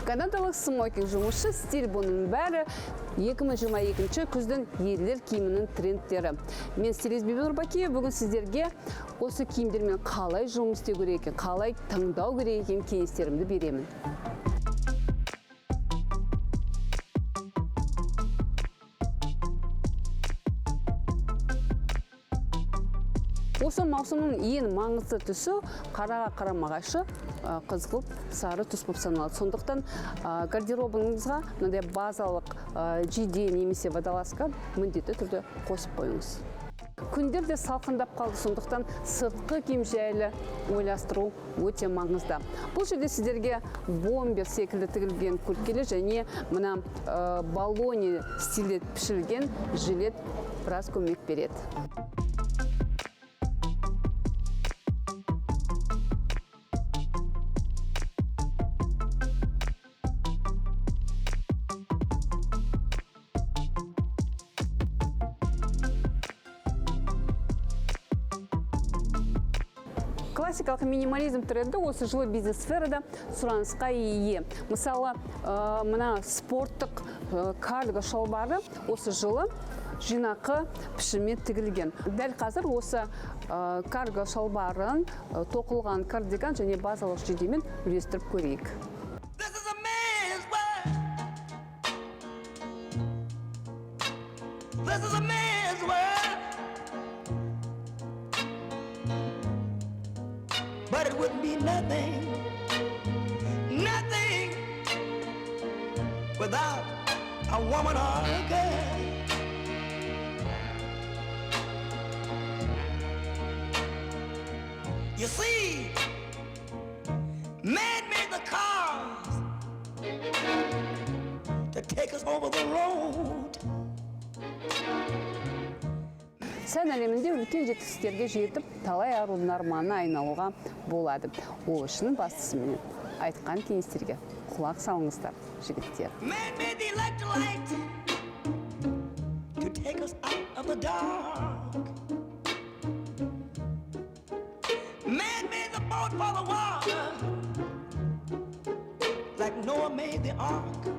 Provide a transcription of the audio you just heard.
Канадалық смокинг жұмысшы стиль бұның бәрі 2022 күздің ерлер киімінің трендтері. Мен стилист Бибинур Бакиева, бүгін сіздерге осы киімдермен қалай жұмыс істеу керек екен, қалай таңдау керек екен кеңестерімді беремін. Осы маусымның ең маңызды түсі қараға қарамағайшы қызғылт сары түс болып саналады. Сондықтан гардеробыңызға мынандай базалық жиде немесе водолазка міндетті түрде қосып қойыңыз. Күндер де салқындап қалды, сондықтан сыртқы киім жайлы ойластыру өте маңызды. Бұл жерде сіздерге бомбер секілді тігілген күрткелі және мына баллоне стилде пішілген жилет біраз көмек береді. Классикалық минимализм тренді осы жылы бизнес-сферада сұранысқа ие. Мысалы, мына спорттық карго шалбары осы жылы жинақы пішіммен тігілген. Дәл қазір осы карго шалбарын тоқылған кардиган және базалық жидемен үлестіріп көрейік. But it wouldn't be nothing without a woman or a girl. You see, man made the cars to take us over the road. Сән әлемінде үлкен жетістіктерге жетіп, талай арудың арманына айналуға болады. Ол үшін бастысы менен айтқан кеңестерге құлақ салыңыздар, жігіттер. Man made the electric light to take us out of the dark. Man made the boat for the water, like Noah made the ark.